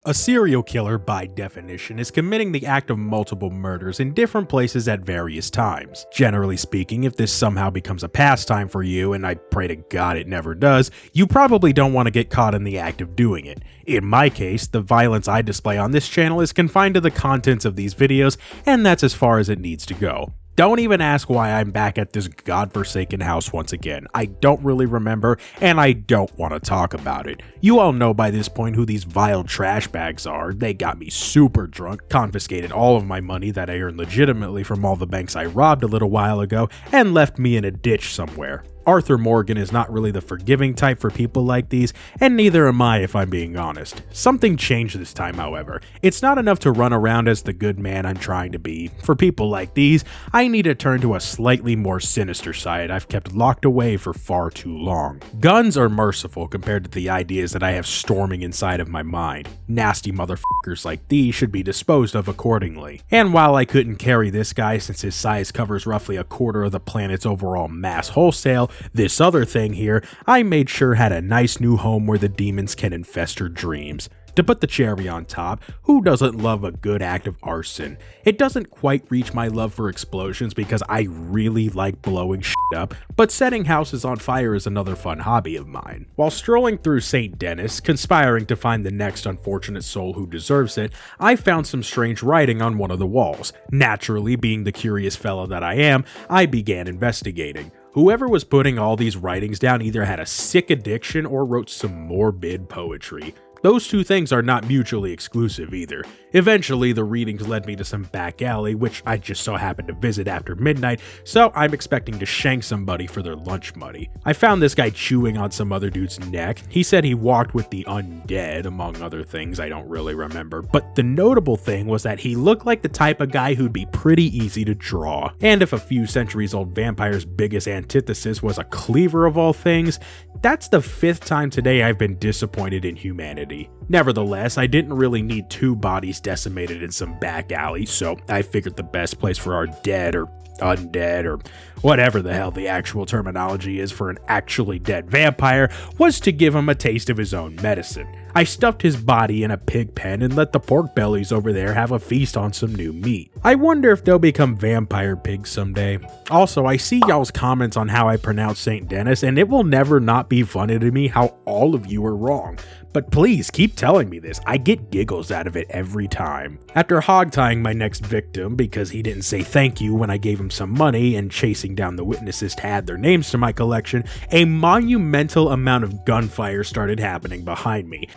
A serial killer, by definition, is committing the act of multiple murders in different places at various times. Generally speaking, if this somehow becomes a pastime for you, and I pray to God it never does, you probably don't want to get caught in the act of doing it. In my case, the violence I display on this channel is confined to the contents of these videos, and that's as far as it needs to go. Don't even ask why I'm back at this godforsaken house once again. I don't really remember, and I don't want to talk about it. You all know by this point who these vile trash bags are. They got me super drunk, confiscated all of my money that I earned legitimately from all the banks I robbed a little while ago, and left me in a ditch somewhere. Arthur Morgan is not really the forgiving type for people like these, and neither am I if I'm being honest. Something changed this time, however. It's not enough to run around as the good man I'm trying to be. For people like these, I need to turn to a slightly more sinister side I've kept locked away for far too long. Guns are merciful compared to the ideas that I have storming inside of my mind. Nasty motherfuckers like these should be disposed of accordingly. And while I couldn't carry this guy since his size covers roughly a quarter of the planet's overall mass wholesale, this other thing here, I made sure had a nice new home where the demons can infest her dreams. To put the cherry on top, who doesn't love a good act of arson? It doesn't quite reach my love for explosions because I really like blowing shit up, but setting houses on fire is another fun hobby of mine. While strolling through St. Denis, conspiring to find the next unfortunate soul who deserves it, I found some strange writing on one of the walls. Naturally, being the curious fellow that I am, I began investigating. Whoever was putting all these writings down either had a sick addiction or wrote some morbid poetry. Those two things are not mutually exclusive either. Eventually, the readings led me to some back alley, which I just so happened to visit after midnight, so I'm expecting to shank somebody for their lunch money. I found this guy chewing on some other dude's neck. He said he walked with the undead, among other things I don't really remember, but the notable thing was that he looked like the type of guy who'd be pretty easy to draw. And if a few centuries old vampire's biggest antithesis was a cleaver of all things, that's the 5th time today I've been disappointed in humanity. Nevertheless, I didn't really need 2 bodies decimated in some back alley, so I figured the best place for our dead or undead or whatever the hell the actual terminology is for an actually dead vampire was to give him a taste of his own medicine. I stuffed his body in a pig pen and let the pork bellies over there have a feast on some new meat. I wonder if they'll become vampire pigs someday. Also, I see y'all's comments on how I pronounce St. Denis, and it will never not be funny to me how all of you are wrong. But please keep telling me this, I get giggles out of it every time. After hog-tying my next victim because he didn't say thank you when I gave him some money and chasing down the witnesses to add their names to my collection, a monumental amount of gunfire started happening behind me.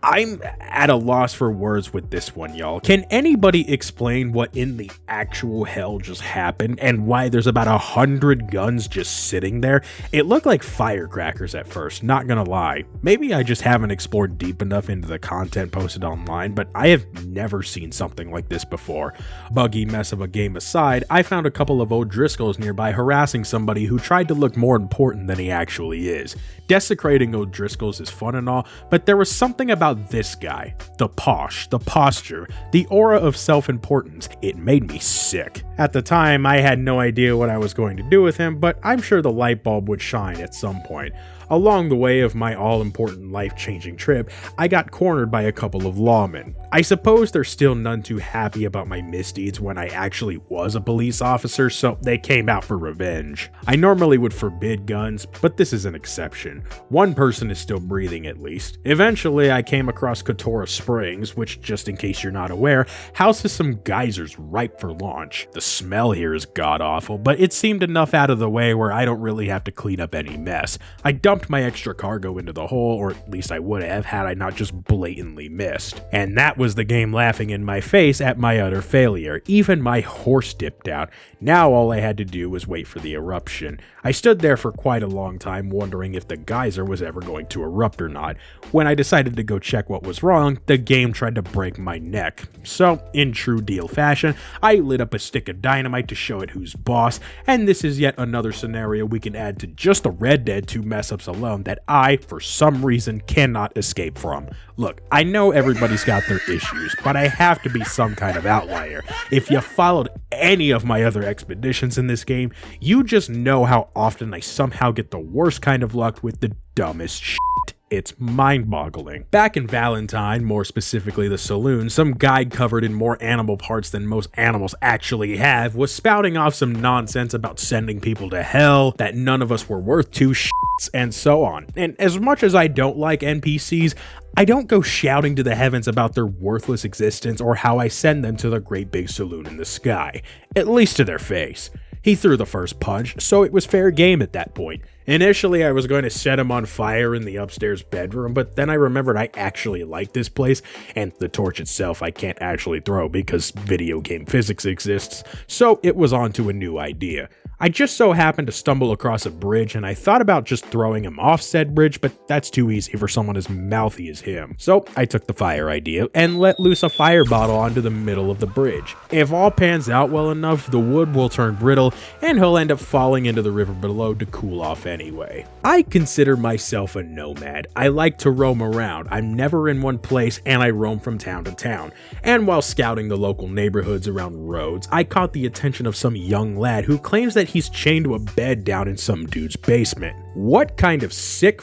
I'm at a loss for words with this one, y'all. Can anybody explain what in the actual hell just happened and why there's about 100 guns just sitting there? It looked like firecrackers at first, not gonna lie. Maybe I just haven't explored deep enough into the content posted online, but I have never seen something like this before. Buggy mess of a game aside, I found a couple of O'Driscolls nearby harassing somebody who tried to look more important than he actually is. Desecrating O'Driscolls is fun and all, but there was something about this guy. The posh, the posture, the aura of self-importance. It made me sick. At the time, I had no idea what I was going to do with him, but I'm sure the light bulb would shine at some point. Along the way of my all-important life-changing trip, I got cornered by a couple of lawmen. I suppose they're still none too happy about my misdeeds when I actually was a police officer, so they came out for revenge. I normally would forbid guns, but this is an exception. One person is still breathing at least. Eventually, I came across Katora Springs, which, just in case you're not aware, houses some geysers ripe for launch. The smell here is god-awful, but it seemed enough out of the way where I don't really have to clean up any mess. I dumped my extra cargo into the hole, or at least I would have had I not just blatantly missed. And that was the game laughing in my face at my utter failure. Even my horse dipped out. Now all I had to do was wait for the eruption. I stood there for quite a long time wondering if the geyser was ever going to erupt or not. When I decided to go check what was wrong, the game tried to break my neck. So, in true Deal fashion, I lit up a stick of dynamite to show it who's boss, and this is yet another scenario we can add to just the Red Dead 2 mess-ups lives alone that I, for some reason, cannot escape from. Look, I know everybody's got their issues, but I have to be some kind of outlier. If you followed any of my other expeditions in this game, you just know how often I somehow get the worst kind of luck with the dumbest shit. It's mind-boggling. Back in Valentine, more specifically the saloon, some guy covered in more animal parts than most animals actually have was spouting off some nonsense about sending people to hell, that none of us were worth two shits, and so on. And as much as I don't like NPCs, I don't go shouting to the heavens about their worthless existence or how I send them to the great big saloon in the sky, at least to their face. He threw the first punch, so it was fair game at that point. Initially, I was going to set him on fire in the upstairs bedroom, but then I remembered I actually like this place, and the torch itself I can't actually throw because video game physics exists, so it was on to a new idea. I just so happened to stumble across a bridge, and I thought about just throwing him off said bridge, but that's too easy for someone as mouthy as him. So I took the fire idea and let loose a fire bottle onto the middle of the bridge. If all pans out well enough, the wood will turn brittle, and he'll end up falling into the river below to cool off anyway. I consider myself a nomad. I like to roam around. I'm never in one place, and I roam from town to town. And while scouting the local neighborhoods around roads, I caught the attention of some young lad who claims that he's chained to a bed down in some dude's basement. What kind of sick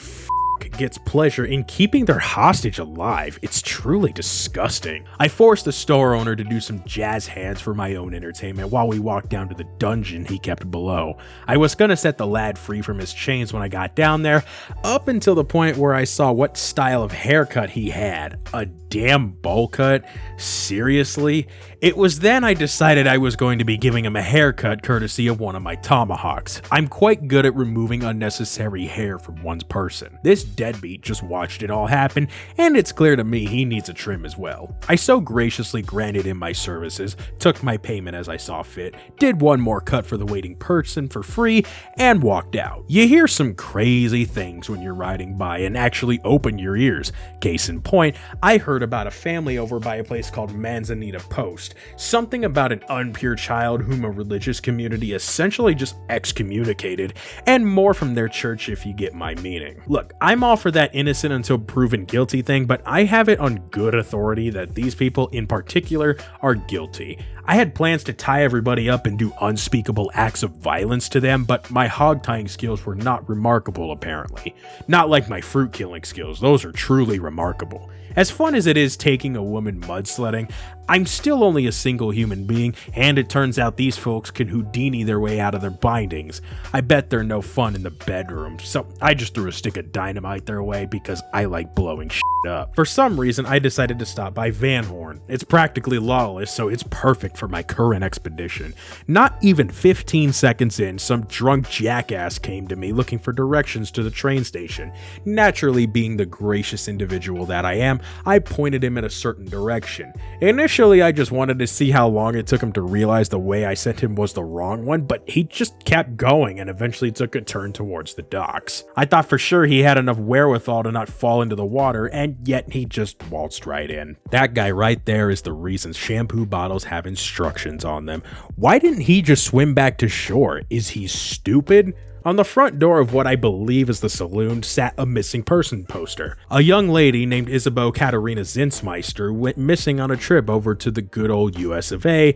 gets pleasure in keeping their hostage alive? It's truly disgusting. I forced the store owner to do some jazz hands for my own entertainment while we walked down to the dungeon he kept below. I was gonna set the lad free from his chains when I got down there, up until the point where I saw what style of haircut he had. A damn bowl cut? Seriously? It was then I decided I was going to be giving him a haircut courtesy of one of my tomahawks. I'm quite good at removing unnecessary hair from one's person. This deadbeat just watched it all happen, and it's clear to me he needs a trim as well. I so graciously granted him my services, took my payment as I saw fit, did one more cut for the waiting person for free, and walked out. You hear some crazy things when you're riding by and actually open your ears. Case in point, I heard about a family over by a place called Manzanita Post. Something about an unpure child whom a religious community essentially just excommunicated, and more from their church if you get my meaning. Look, I'm all for that innocent until proven guilty thing, but I have it on good authority that these people in particular are guilty. I had plans to tie everybody up and do unspeakable acts of violence to them, but my hog tying skills were not remarkable apparently. Not like my fruit killing skills, those are truly remarkable. As fun as it is taking a woman mudsledding, I'm still only a single human being, and it turns out these folks can Houdini their way out of their bindings. I bet they're no fun in the bedroom, so I just threw a stick of dynamite their way because I like blowing shit up. For some reason, I decided to stop by Van Horn. It's practically lawless, so it's perfect for my current expedition. Not even 15 seconds in, some drunk jackass came to me looking for directions to the train station. Naturally, being the gracious individual that I am, I pointed him in a certain direction. Initially, I just wanted to see how long it took him to realize the way I sent him was the wrong one, but he just kept going and eventually took a turn towards the docks. I thought for sure he had enough wherewithal to not fall into the water, and yet he just waltzed right in. That guy right there is the reason shampoo bottles have instructions on them. Why didn't he just swim back to shore? Is he stupid? On the front door of what I believe is the saloon sat a missing person poster. A young lady named Isabel Katerina Zinsmeister went missing on a trip over to the good old US of A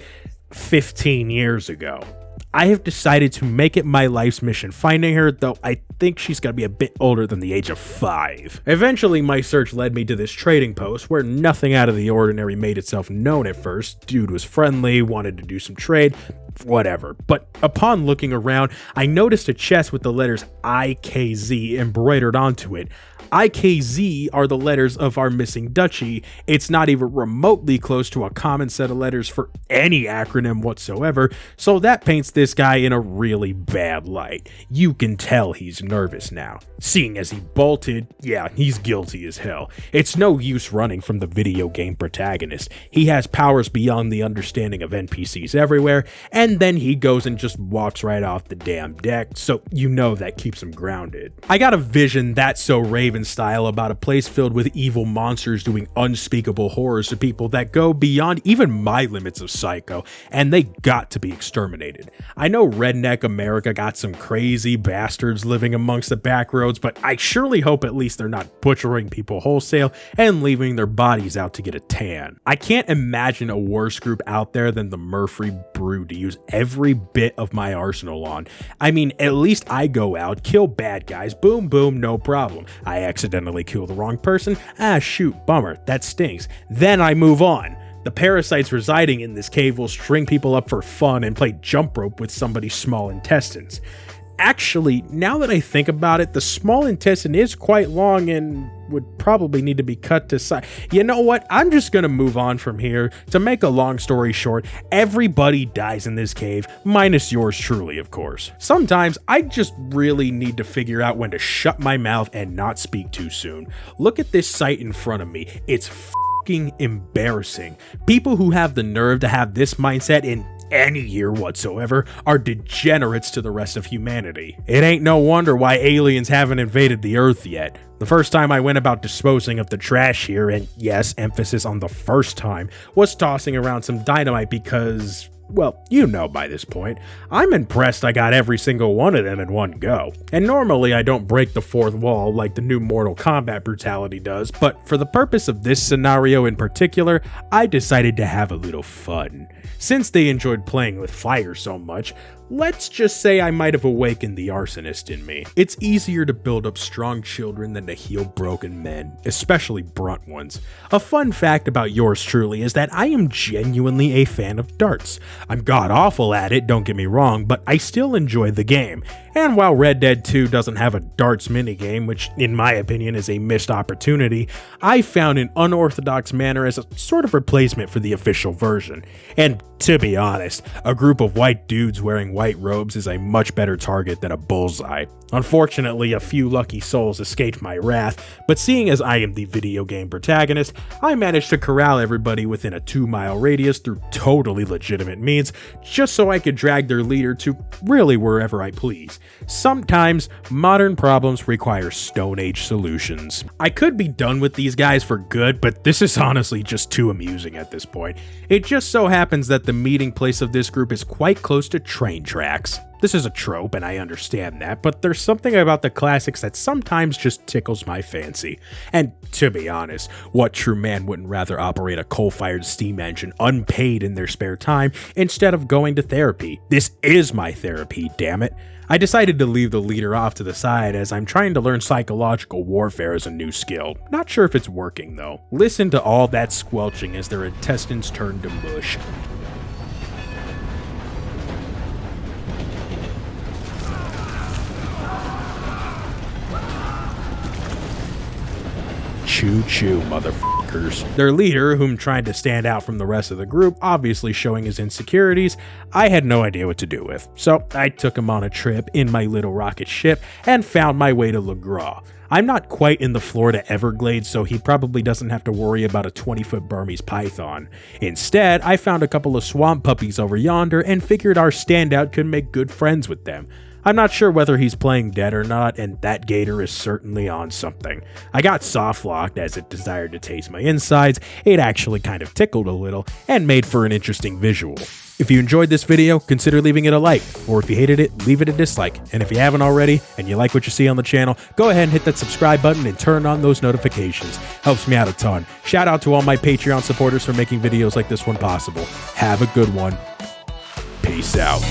15 years ago. I have decided to make it my life's mission finding her, though I think she's gotta be a bit older than the age of 5. Eventually, my search led me to this trading post where nothing out of the ordinary made itself known at first. Dude was friendly, wanted to do some trade, whatever. But upon looking around, I noticed a chest with the letters IKZ embroidered onto it. IKZ are the letters of our missing duchy. It's not even remotely close to a common set of letters for any acronym whatsoever, so that paints this guy in a really bad light. You can tell he's nervous now. Seeing as he bolted, yeah, he's guilty as hell. It's no use running from the video game protagonist. He has powers beyond the understanding of NPCs everywhere, and and then he goes and just walks right off the damn deck, so you know that keeps him grounded. I got a vision that's so Raven style about a place filled with evil monsters doing unspeakable horrors to people that go beyond even my limits of psycho, and they got to be exterminated. I know redneck America got some crazy bastards living amongst the back roads, but I surely hope at least they're not butchering people wholesale and leaving their bodies out to get a tan. I can't imagine a worse group out there than the Murphy Brood to use every bit of my arsenal on. I mean, at least I go out, kill bad guys, boom boom, no problem. I accidentally kill the wrong person, shoot, bummer, that stinks. Then I move on. The parasites residing in this cave will string people up for fun and play jump rope with somebody's small intestines. Actually, now that I think about it, the small intestine is quite long and would probably need to be cut to size. You know what? I'm just gonna move on from here. To make a long story short, everybody dies in this cave, minus yours truly, of course. Sometimes I just really need to figure out when to shut my mouth and not speak too soon. Look at this sight in front of me. It's fucking embarrassing. People who have the nerve to have this mindset in any year whatsoever are degenerates to the rest of humanity. It ain't no wonder why aliens haven't invaded the Earth yet. The first time I went about disposing of the trash here, and yes, emphasis on the first time, was tossing around some dynamite because, well, you know by this point. I'm impressed I got every single one of them in one go. And normally I don't break the fourth wall like the new Mortal Kombat brutality does, but for the purpose of this scenario in particular, I decided to have a little fun. Since they enjoyed playing with fire so much, let's just say I might have awakened the arsonist in me. It's easier to build up strong children than to heal broken men, especially brunt ones. A fun fact about yours truly is that I am genuinely a fan of darts. I'm god-awful at it, don't get me wrong, but I still enjoy the game. And while Red Dead 2 doesn't have a darts minigame, which in my opinion is a missed opportunity, I found an unorthodox manner as a sort of replacement for the official version. And to be honest, a group of white dudes wearing white robes is a much better target than a bullseye. Unfortunately, a few lucky souls escaped my wrath, but seeing as I am the video game protagonist, I managed to corral everybody within a 2-mile radius through totally legitimate means, just so I could drag their leader to really wherever I please. Sometimes, modern problems require Stone Age solutions. I could be done with these guys for good, but this is honestly just too amusing at this point. It just so happens that the meeting place of this group is quite close to train tracks. This is a trope, and I understand that, but there's something about the classics that sometimes just tickles my fancy. And to be honest, what true man wouldn't rather operate a coal-fired steam engine unpaid in their spare time instead of going to therapy? This is my therapy, damn it. I decided to leave the leader off to the side as I'm trying to learn psychological warfare as a new skill. Not sure if it's working though. Listen to all that squelching as their intestines turn to mush. Choo-choo, motherfuckers. Their leader, whom tried to stand out from the rest of the group, obviously showing his insecurities, I had no idea what to do with. So I took him on a trip in my little rocket ship and found my way to Le Gras. I'm not quite in the Florida Everglades, so he probably doesn't have to worry about a 20-foot Burmese python. Instead, I found a couple of swamp puppies over yonder and figured our standout could make good friends with them. I'm not sure whether he's playing dead or not, and that gator is certainly on something. I got soft-locked as it desired to taste my insides. It actually kind of tickled a little and made for an interesting visual. If you enjoyed this video, consider leaving it a like, or if you hated it, leave it a dislike. And if you haven't already, and you like what you see on the channel, go ahead and hit that subscribe button and turn on those notifications. Helps me out a ton. Shout out to all my Patreon supporters for making videos like this one possible. Have a good one. Peace out.